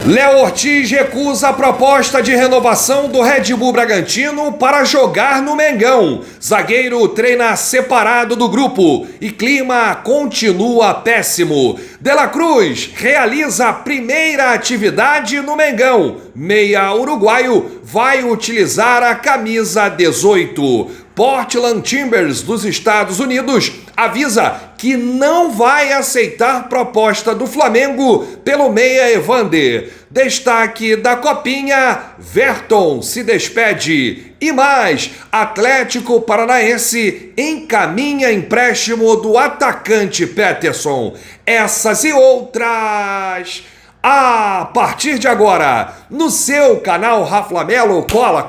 Léo Ortiz recusa a proposta de renovação do Red Bull Bragantino para jogar no Mengão. Zagueiro treina separado do grupo e clima continua péssimo. De la Cruz realiza a primeira atividade no Mengão. Meia uruguaio vai utilizar a camisa 18. Portland Timbers dos Estados Unidos avisa que não vai aceitar proposta do Flamengo pelo meia Evander. Destaque da Copinha, Verton se despede. E mais, Atlético Paranaense encaminha empréstimo do atacante Peterson. Essas e outras a partir de agora, no seu canal Raflamelo. Cola.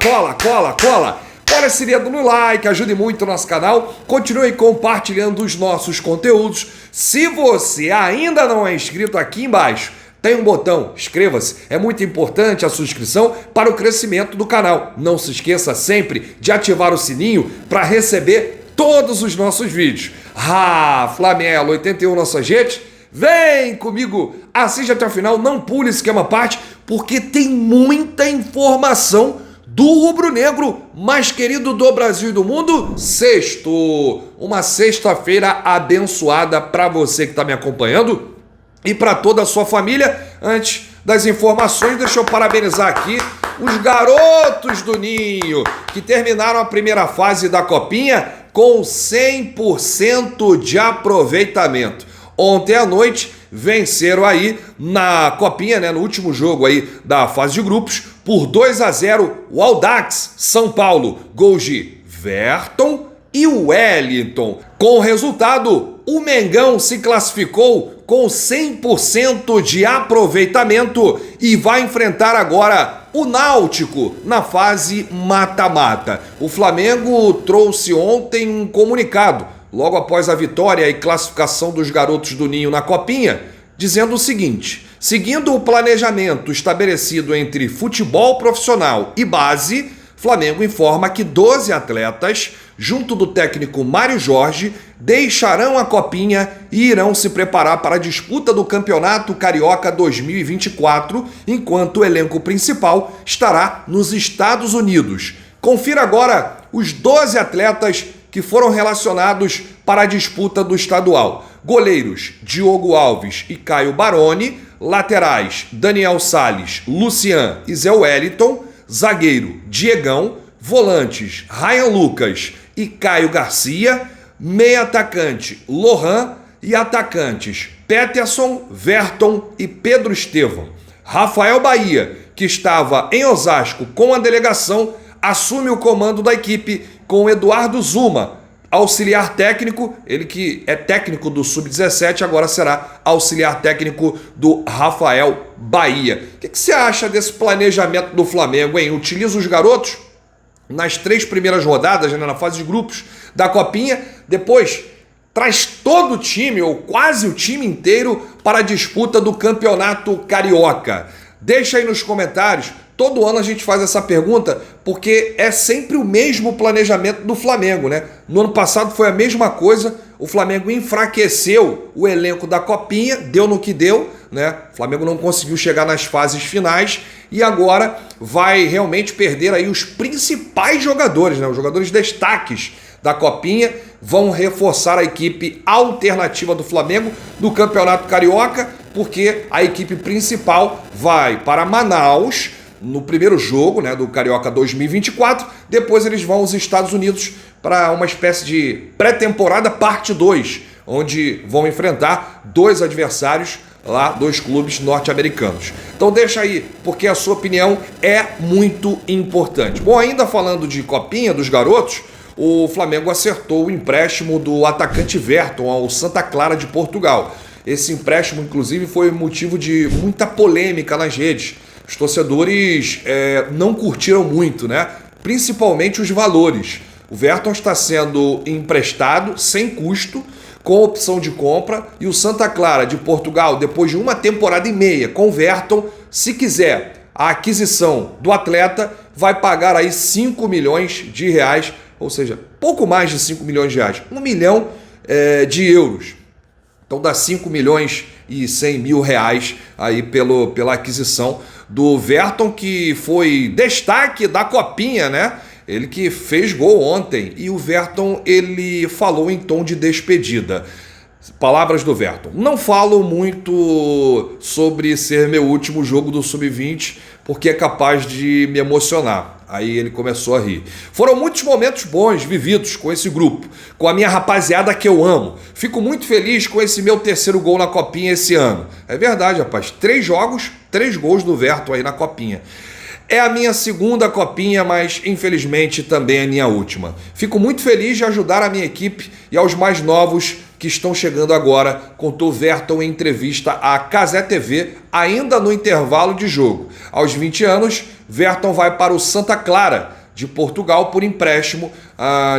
Olha esse dedo no like, ajude muito o nosso canal, continue compartilhando os nossos conteúdos. Se você ainda não é inscrito, aqui embaixo tem um botão, inscreva-se, é muito importante a sua inscrição para o crescimento do canal. Não se esqueça sempre de ativar o sininho para receber todos os nossos vídeos. Raflamelo 81 nossas redes, vem comigo, assiste até o final, não pule esse esquema à parte, porque tem muita informação do rubro-negro mais querido do Brasil e do mundo. Sexto, uma sexta-feira abençoada para você que está me acompanhando e para toda a sua família. Antes das informações, deixa eu parabenizar aqui os garotos do Ninho, que terminaram a primeira fase da Copinha com 100% de aproveitamento. Ontem à noite venceram aí na Copinha, né, no último jogo aí da fase de grupos, por 2-0 o Audax São Paulo, gols de Verton e Wellington. Com o resultado, o Mengão se classificou com 100% de aproveitamento e vai enfrentar agora o Náutico na fase mata-mata. O Flamengo trouxe ontem um comunicado, logo após a vitória e classificação dos garotos do Ninho na Copinha, dizendo o seguinte: seguindo o planejamento estabelecido entre futebol profissional e base, Flamengo informa que 12 atletas, junto do técnico Mário Jorge, deixarão a Copinha e irão se preparar para a disputa do Campeonato Carioca 2024, enquanto o elenco principal estará nos Estados Unidos. Confira agora os 12 atletas que foram relacionados para a disputa do estadual. Goleiros Diogo Alves e Caio Baroni, laterais Daniel Salles, Lucian e Zé Wellington, zagueiro Diegão, volantes Ryan Lucas e Caio Garcia, meia atacante Lohan e atacantes Peterson, Verton e Pedro Estevão. Rafael Bahia, que estava em Osasco com a delegação, assume o comando da equipe com Eduardo Zuma, auxiliar técnico, ele que é técnico do Sub-17, agora será auxiliar técnico do Rafael Bahia. O que você acha desse planejamento do Flamengo, hein? Utiliza os garotos nas 3 primeiras rodadas, né, na fase de grupos da Copinha, depois traz todo o time, ou quase o time inteiro, para a disputa do Campeonato Carioca. Deixa aí nos comentários. Todo ano a gente faz essa pergunta porque é sempre o mesmo planejamento do Flamengo, né? No ano passado foi a mesma coisa, o Flamengo enfraqueceu o elenco da Copinha, deu no que deu, né? O Flamengo não conseguiu chegar nas fases finais e agora vai realmente perder aí os principais jogadores, né? Os jogadores destaques da Copinha vão reforçar a equipe alternativa do Flamengo no Campeonato Carioca, porque a equipe principal vai para Manaus no primeiro jogo, né, do Carioca 2024, depois eles vão aos Estados Unidos para uma espécie de pré-temporada parte 2, onde vão enfrentar 2 adversários lá, 2 clubes norte-americanos. Então deixa aí, porque a sua opinião é muito importante. Bom, ainda falando de Copinha, dos garotos, o Flamengo acertou o empréstimo do atacante Verton ao Santa Clara de Portugal. Esse empréstimo, inclusive, foi motivo de muita polêmica nas redes. Os torcedores não curtiram muito, né? Principalmente os valores. O Verton está sendo emprestado sem custo, com opção de compra, e o Santa Clara de Portugal, depois de 1 temporada e meia com o Verton, se quiser a aquisição do atleta, vai pagar aí 5 milhões de reais, ou seja, pouco mais de 5 milhões de reais, 1 milhão de euros. Então dá 5 milhões e 100 mil reais aí pela aquisição do Verton, que foi destaque da Copinha, né? Ele que fez gol ontem. E o Verton, ele falou em tom de despedida. Palavras do Verton: não falo muito sobre ser meu último jogo do Sub-20, porque é capaz de me emocionar. Aí ele começou a rir. Foram muitos momentos bons vividos com esse grupo, com a minha rapaziada que eu amo. Fico muito feliz com esse meu terceiro gol na Copinha esse ano. É verdade, rapaz. 3 jogos, 3 gols do Verton aí na Copinha. É a minha segunda Copinha, mas infelizmente também é a minha última. Fico muito feliz de ajudar a minha equipe e aos mais novos que estão chegando agora, contou Verton em entrevista à Cazé TV, ainda no intervalo de jogo. Aos 20 anos, Verton vai para o Santa Clara, de Portugal, por empréstimo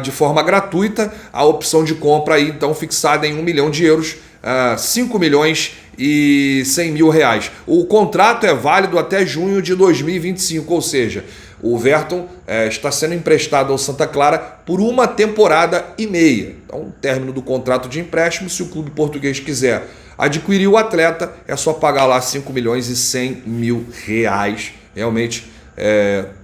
de forma gratuita. A opção de compra aí, então, fixada em 1 milhão de euros, 5 milhões e 100 mil reais. O contrato é válido até junho de 2025, ou seja, o Verton está sendo emprestado ao Santa Clara por 1 temporada e meia. Então, término do contrato de empréstimo, se o clube português quiser adquirir o atleta, é só pagar lá 5 milhões e 100 mil reais. Realmente,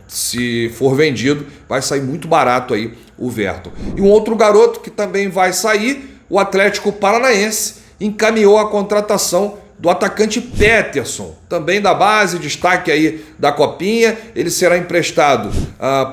se for vendido, vai sair muito barato aí o Verton. E um outro garoto que também vai sair, o Atlético Paranaense, encaminhou a contratação do atacante Peterson, também da base, destaque aí da Copinha. Ele será emprestado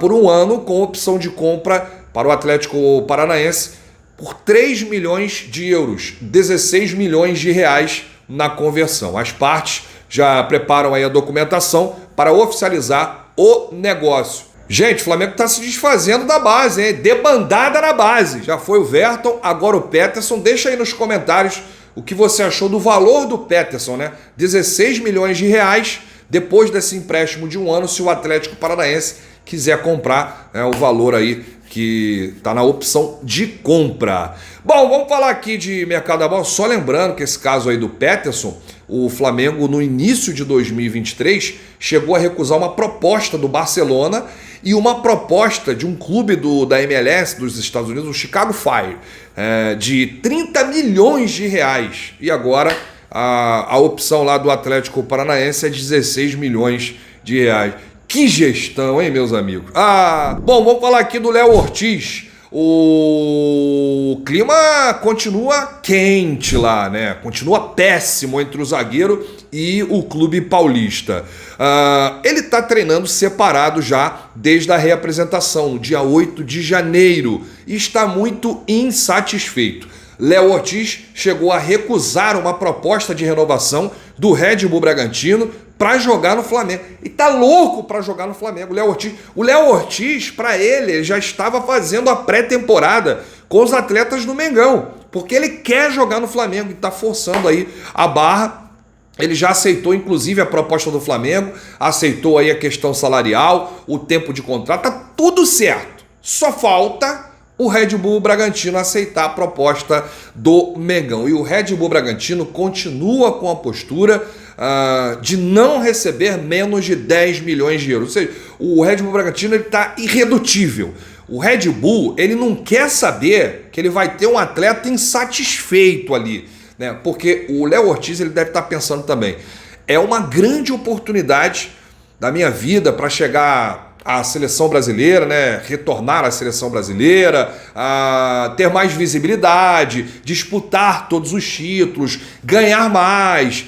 por 1 ano, com opção de compra para o Atlético Paranaense por 3 milhões de euros, 16 milhões de reais na conversão. As partes já preparam aí a documentação para oficializar o negócio. Gente, o Flamengo está se desfazendo da base, hein? Debandada na base. Já foi o Verton, agora o Peterson. Deixa aí nos comentários o que você achou do valor do Peterson, né? 16 milhões de reais depois desse empréstimo de 1 ano, se o Atlético Paranaense quiser comprar, né, o valor aí que está na opção de compra. Bom, vamos falar aqui de mercado da bola. Só lembrando que esse caso aí do Peterson, o Flamengo no início de 2023 chegou a recusar uma proposta do Barcelona e uma proposta de um clube da MLS dos Estados Unidos, o Chicago Fire, de 30 milhões de reais. E agora a opção lá do Atlético Paranaense é 16 milhões de reais. Que gestão, hein, meus amigos? Bom, vamos falar aqui do Léo Ortiz. O clima continua quente lá, né? Continua péssimo entre o zagueiro e o clube paulista. Ele está treinando separado já desde a reapresentação, no dia 8 de janeiro, e está muito insatisfeito. Léo Ortiz chegou a recusar uma proposta de renovação do Red Bull Bragantino para jogar no Flamengo. E tá louco para jogar no Flamengo, o Léo Ortiz, para ele já estava fazendo a pré-temporada com os atletas do Mengão, porque ele quer jogar no Flamengo e tá forçando aí a barra. Ele já aceitou, inclusive, a proposta do Flamengo, aceitou aí a questão salarial, o tempo de contrato, tá tudo certo. Só falta o Red Bull Bragantino aceitar a proposta do Mengão. E o Red Bull Bragantino continua com a postura de não receber menos de 10 milhões de euros. Ou seja, o Red Bull Bragantino está irredutível. O Red Bull, ele não quer saber que ele vai ter um atleta insatisfeito ali, né? Porque o Léo Ortiz, ele deve estar pensando também, é uma grande oportunidade da minha vida para chegar à seleção brasileira, né? Retornar à seleção brasileira, ter mais visibilidade, disputar todos os títulos, ganhar mais,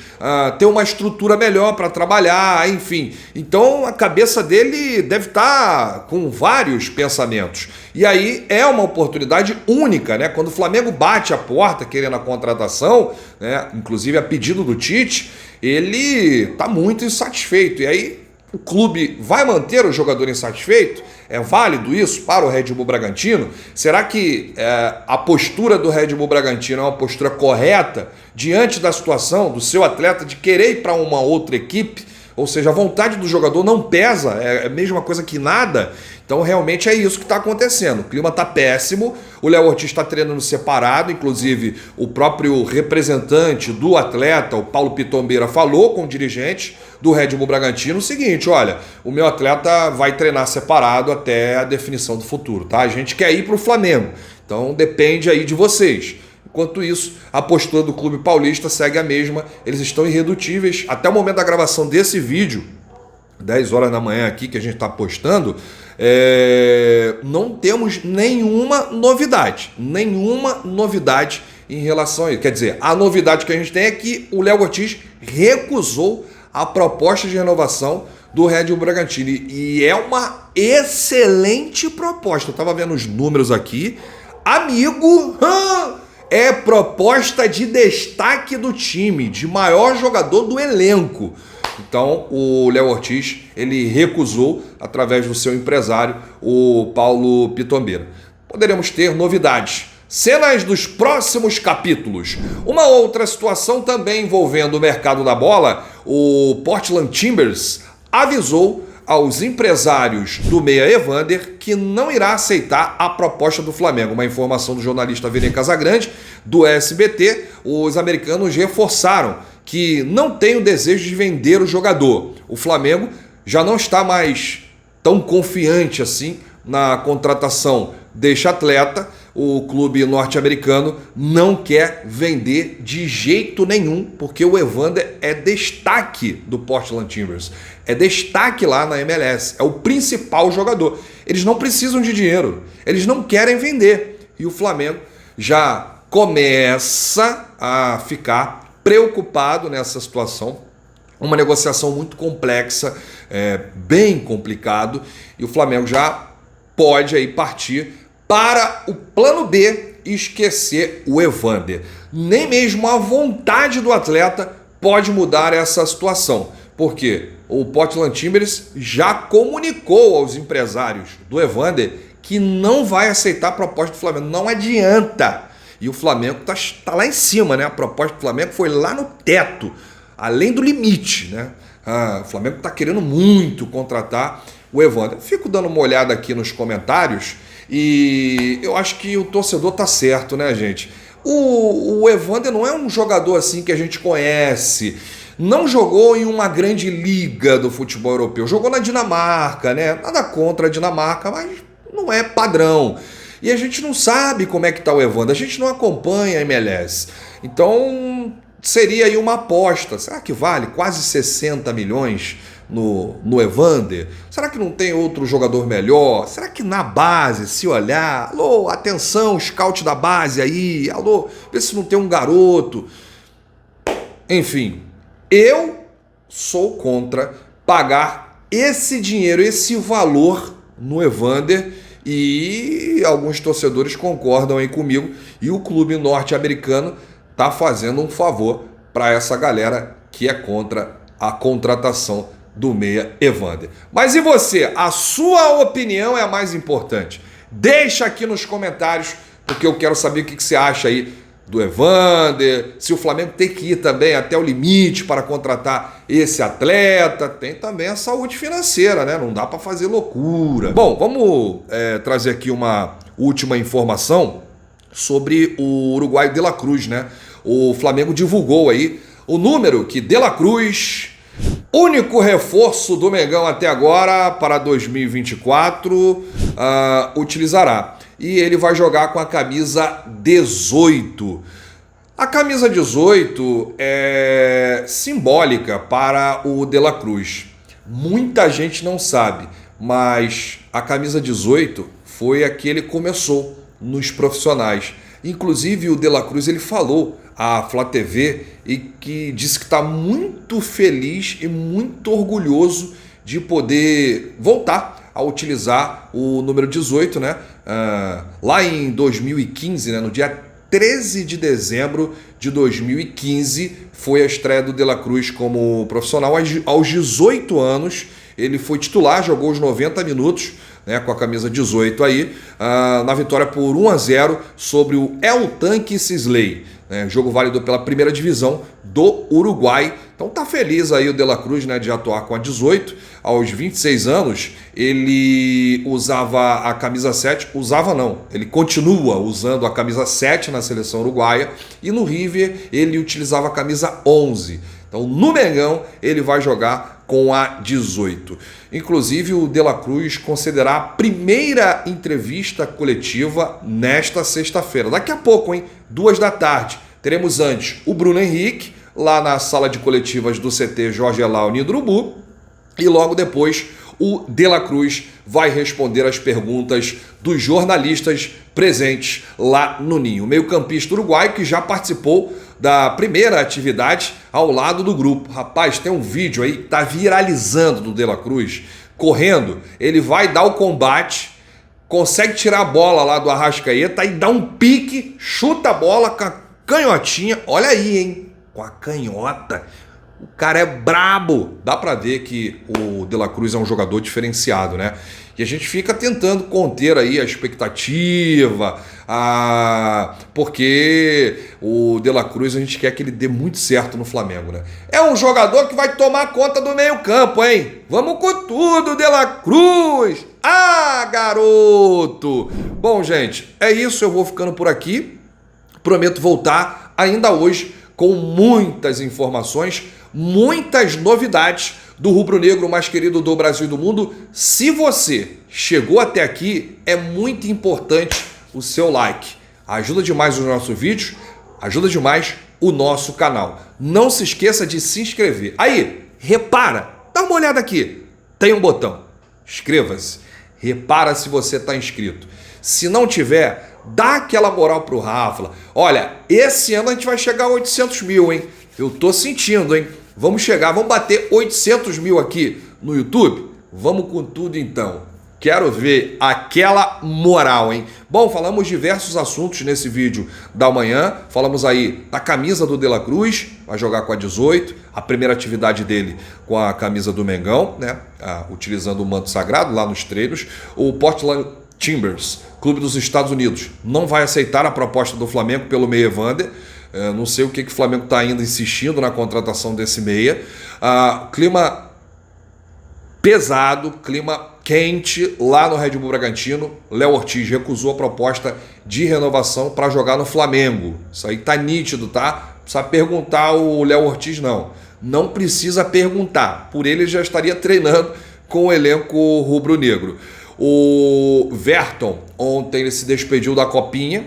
ter uma estrutura melhor para trabalhar, enfim. Então a cabeça dele deve estar com vários pensamentos. E aí é uma oportunidade única, né? Quando o Flamengo bate a porta querendo a contratação, né? Inclusive a pedido do Tite, ele está muito insatisfeito. E aí o clube vai manter o jogador insatisfeito? É válido isso para o Red Bull Bragantino? Será que a postura do Red Bull Bragantino é uma postura correta diante da situação do seu atleta de querer ir para uma outra equipe? Ou seja, a vontade do jogador não pesa, é a mesma coisa que nada. Então realmente é isso que está acontecendo. O clima está péssimo, o Léo Ortiz está treinando separado, inclusive o próprio representante do atleta, o Paulo Pitombeira, falou com o dirigente do Red Bull Bragantino o seguinte: olha, o meu atleta vai treinar separado até a definição do futuro, tá? A gente quer ir para o Flamengo, então depende aí de vocês. Enquanto isso, a postura do Clube Paulista segue a mesma, eles estão irredutíveis. Até o momento da gravação desse vídeo, 10 horas da manhã aqui que a gente está postando, não temos nenhuma novidade em relação a isso. Quer dizer, a novidade que a gente tem é que o Léo Ortiz recusou a proposta de renovação do Red Bull Bragantino. E é uma excelente proposta. Eu estava vendo os números aqui. Amigo, é proposta de destaque do time, de maior jogador do elenco. Então, o Léo Ortiz, ele recusou através do seu empresário, o Paulo Pitombeira. Poderemos ter novidades, cenas dos próximos capítulos. Uma outra situação também envolvendo o mercado da bola, o Portland Timbers avisou aos empresários do meia Evander que não irá aceitar a proposta do Flamengo. Uma informação do jornalista Vene Casagrande, do SBT. Os americanos reforçaram que não tem o desejo de vender o jogador. O Flamengo já não está mais tão confiante assim na contratação deste atleta. O clube norte-americano não quer vender de jeito nenhum, porque o Evander é destaque do Portland Timbers. É destaque lá na MLS, é o principal jogador. Eles não precisam de dinheiro, eles não querem vender. E o Flamengo já começa a ficar preocupado nessa situação. Uma negociação muito complexa, bem complicado, e o Flamengo já pode aí partir para o plano B e esquecer o Evander. Nem mesmo a vontade do atleta pode mudar essa situação, porque o Portland Timbers já comunicou aos empresários do Evander que não vai aceitar a proposta do Flamengo. Não adianta. E o Flamengo tá lá em cima, né? A proposta do Flamengo foi lá no teto, além do limite, né? O Flamengo está querendo muito contratar o Evander. Fico dando uma olhada aqui nos comentários e eu acho que o torcedor tá certo, né, gente? O Evander não é um jogador assim que a gente conhece. Não jogou em uma grande liga do futebol europeu. Jogou na Dinamarca, né? Nada contra a Dinamarca, mas não é padrão. E a gente não sabe como é que tá o Evander. A gente não acompanha a MLS. Então, seria aí uma aposta. Será que vale quase 60 milhões no Evander? Será que não tem outro jogador melhor? Será que na base, se olhar... Alô, atenção, scout da base aí. Alô, vê se não tem um garoto. Enfim, eu sou contra pagar esse dinheiro, esse valor no Evander, e alguns torcedores concordam aí comigo, e o clube norte-americano está fazendo um favor para essa galera que é contra a contratação do meia Evander. Mas e você? A sua opinião é a mais importante. Deixa aqui nos comentários, porque eu quero saber o que você acha aí do Evander, se o Flamengo tem que ir também até o limite para contratar esse atleta. Tem também a saúde financeira, né? Não dá para fazer loucura. Bom, vamos trazer aqui uma última informação sobre o uruguaio De La Cruz, né? O Flamengo divulgou aí o número que De La Cruz, único reforço do Mengão até agora para 2024, utilizará. E ele vai jogar com a camisa 18. A camisa 18 é simbólica para o De La Cruz. Muita gente não sabe, mas a camisa 18 foi a que ele começou nos profissionais. Inclusive o De La Cruz, ele falou à Flá TV e que disse que está muito feliz e muito orgulhoso de poder voltar a utilizar o número 18, né? Lá em 2015, né? No dia 13 de dezembro de 2015, foi a estreia do De La Cruz como profissional. Aos 18 anos, ele foi titular, jogou os 90 minutos, né, com a camisa 18 aí, na vitória por 1-0 sobre o El Tanque Sisley. Jogo válido pela primeira divisão do Uruguai. Então tá feliz aí o De La Cruz, né, de atuar com a 18. Aos 26 anos, ele usava a camisa 7, ele continua usando a camisa 7 na seleção uruguaia, e no River ele utilizava a camisa 11. Então no Mengão ele vai jogar com a 18. Inclusive, o De La Cruz concederá a primeira entrevista coletiva nesta sexta-feira. Daqui a pouco, hein? 2 da tarde. Teremos antes o Bruno Henrique, lá na sala de coletivas do CT Jorge Elal Urubu, e logo depois o De La Cruz vai responder as perguntas dos jornalistas presentes lá no Ninho. O meio-campista uruguaio que já participou da primeira atividade ao lado do grupo. Rapaz, tem um vídeo aí que tá viralizando do De La Cruz, correndo, ele vai dar o combate, consegue tirar a bola lá do Arrascaeta e dá um pique, chuta a bola com a canhotinha, olha aí, hein, com a canhota. O cara é brabo. Dá pra ver que o De La Cruz é um jogador diferenciado, né? E a gente fica tentando conter aí a expectativa, porque o De La Cruz a gente quer que ele dê muito certo no Flamengo, né? É um jogador que vai tomar conta do meio-campo, hein? Vamos com tudo, De La Cruz! Ah, garoto! Bom, gente, é isso. Eu vou ficando por aqui. Prometo voltar ainda hoje com muitas informações, muitas novidades do rubro-negro mais querido do Brasil e do mundo. Se você chegou até aqui, é muito importante o seu like. Ajuda demais os nossos vídeos, ajuda demais o nosso canal. Não se esqueça de se inscrever. Aí, repara, dá uma olhada aqui. Tem um botão. Inscreva-se. Repara se você está inscrito. Se não tiver, dá aquela moral pro Rafa. Olha, esse ano a gente vai chegar a 800 mil, hein? Eu tô sentindo, hein? Vamos chegar, vamos bater 800 mil aqui no YouTube? Vamos com tudo então. Quero ver aquela moral, hein? Bom, falamos diversos assuntos nesse vídeo da manhã. Falamos aí da camisa do De La Cruz, vai jogar com a 18. A primeira atividade dele com a camisa do Mengão, né? Utilizando o manto sagrado lá nos treinos. O Portland Timbers, clube dos Estados Unidos, não vai aceitar a proposta do Flamengo pelo meia Evander. Não sei o que o Flamengo está ainda insistindo na contratação desse meia. Clima pesado, clima quente lá no Red Bull Bragantino. Léo Ortiz recusou a proposta de renovação para jogar no Flamengo. Isso aí tá nítido, tá? Não precisa perguntar o Léo Ortiz, não. Não precisa perguntar. Por ele já estaria treinando com o elenco rubro-negro. O Verton ontem ele se despediu da Copinha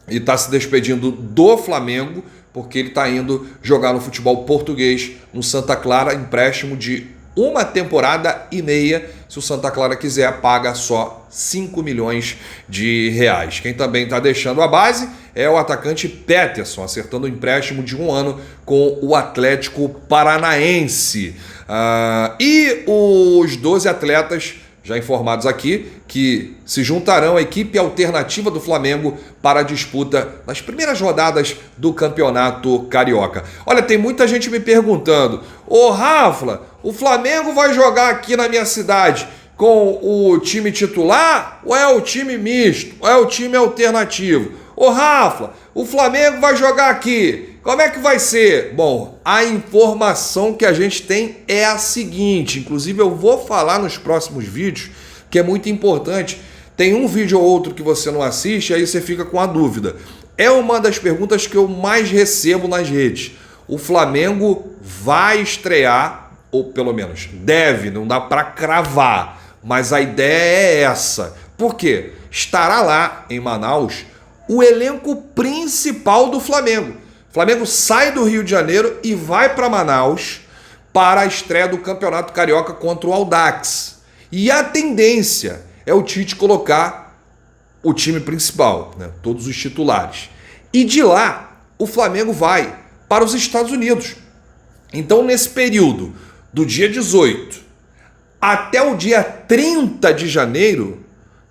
e está se despedindo do Flamengo porque ele está indo jogar no futebol português no Santa Clara, empréstimo de 1 temporada e meia. Se o Santa Clara quiser, paga só 5 milhões de reais. Quem também está deixando a base é o atacante Peterson, acertando um empréstimo de 1 ano com o Atlético Paranaense. E os 12 atletas já informados aqui, que se juntarão à equipe alternativa do Flamengo para a disputa das primeiras rodadas do Campeonato Carioca. Olha, tem muita gente me perguntando: ô Rafa, o Flamengo vai jogar aqui na minha cidade com o time titular ou é o time misto, ou é o time alternativo? Ô Rafa, o Flamengo vai jogar aqui, como é que vai ser? Bom, a informação que a gente tem é a seguinte, inclusive eu vou falar nos próximos vídeos, que é muito importante. Tem um vídeo ou outro que você não assiste, aí você fica com a dúvida. É uma das perguntas que eu mais recebo nas redes. O Flamengo vai estrear, ou pelo menos deve, não dá para cravar, mas a ideia é essa. Por quê? Estará lá em Manaus o elenco principal do Flamengo. O Flamengo sai do Rio de Janeiro e vai para Manaus para a estreia do Campeonato Carioca contra o Audax. E a tendência é o Tite colocar o time principal, né? Todos os titulares. E de lá, o Flamengo vai para os Estados Unidos. Então, nesse período, do dia 18 até o dia 30 de janeiro,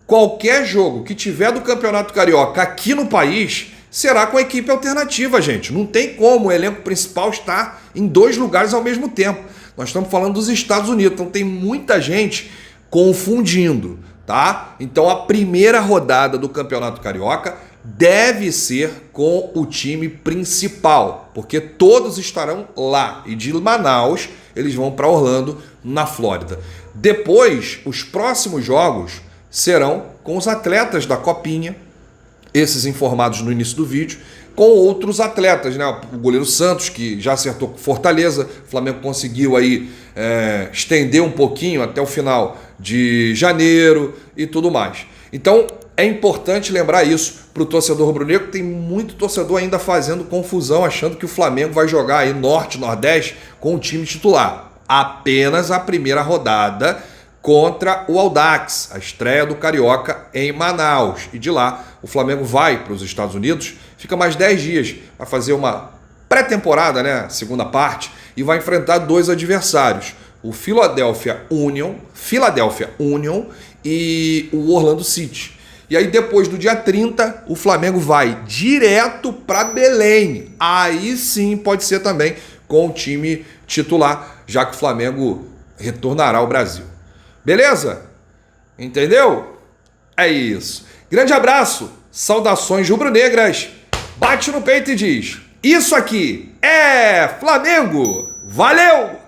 qualquer jogo que tiver do Campeonato Carioca aqui no país será com a equipe alternativa, gente. Não tem como o elenco principal estar em 2 lugares ao mesmo tempo. Nós estamos falando dos Estados Unidos, então tem muita gente confundindo, tá? Então a primeira rodada do Campeonato Carioca deve ser com o time principal, porque todos estarão lá. E de Manaus eles vão para Orlando, na Flórida. Depois, os próximos jogos serão com os atletas da Copinha, esses informados no início do vídeo, com outros atletas, né? O goleiro Santos, que já acertou com Fortaleza, o Flamengo conseguiu aí estender um pouquinho até o final de janeiro e tudo mais. Então é importante lembrar isso para o torcedor rubro-negro. Tem muito torcedor ainda fazendo confusão, achando que o Flamengo vai jogar aí Norte, Nordeste com o time titular. Apenas a primeira rodada contra o Audax, a estreia do Carioca em Manaus. E de lá o Flamengo vai para os Estados Unidos, fica mais 10 dias para fazer uma pré-temporada, né, segunda parte, e vai enfrentar dois adversários, o Philadelphia Union e o Orlando City. E aí depois do dia 30, o Flamengo vai direto para Belém. Aí sim pode ser também com o time titular, já que o Flamengo retornará ao Brasil. Beleza? Entendeu? É isso. Grande abraço, saudações rubro-negras. Bate no peito e diz: isso aqui é Flamengo. Valeu!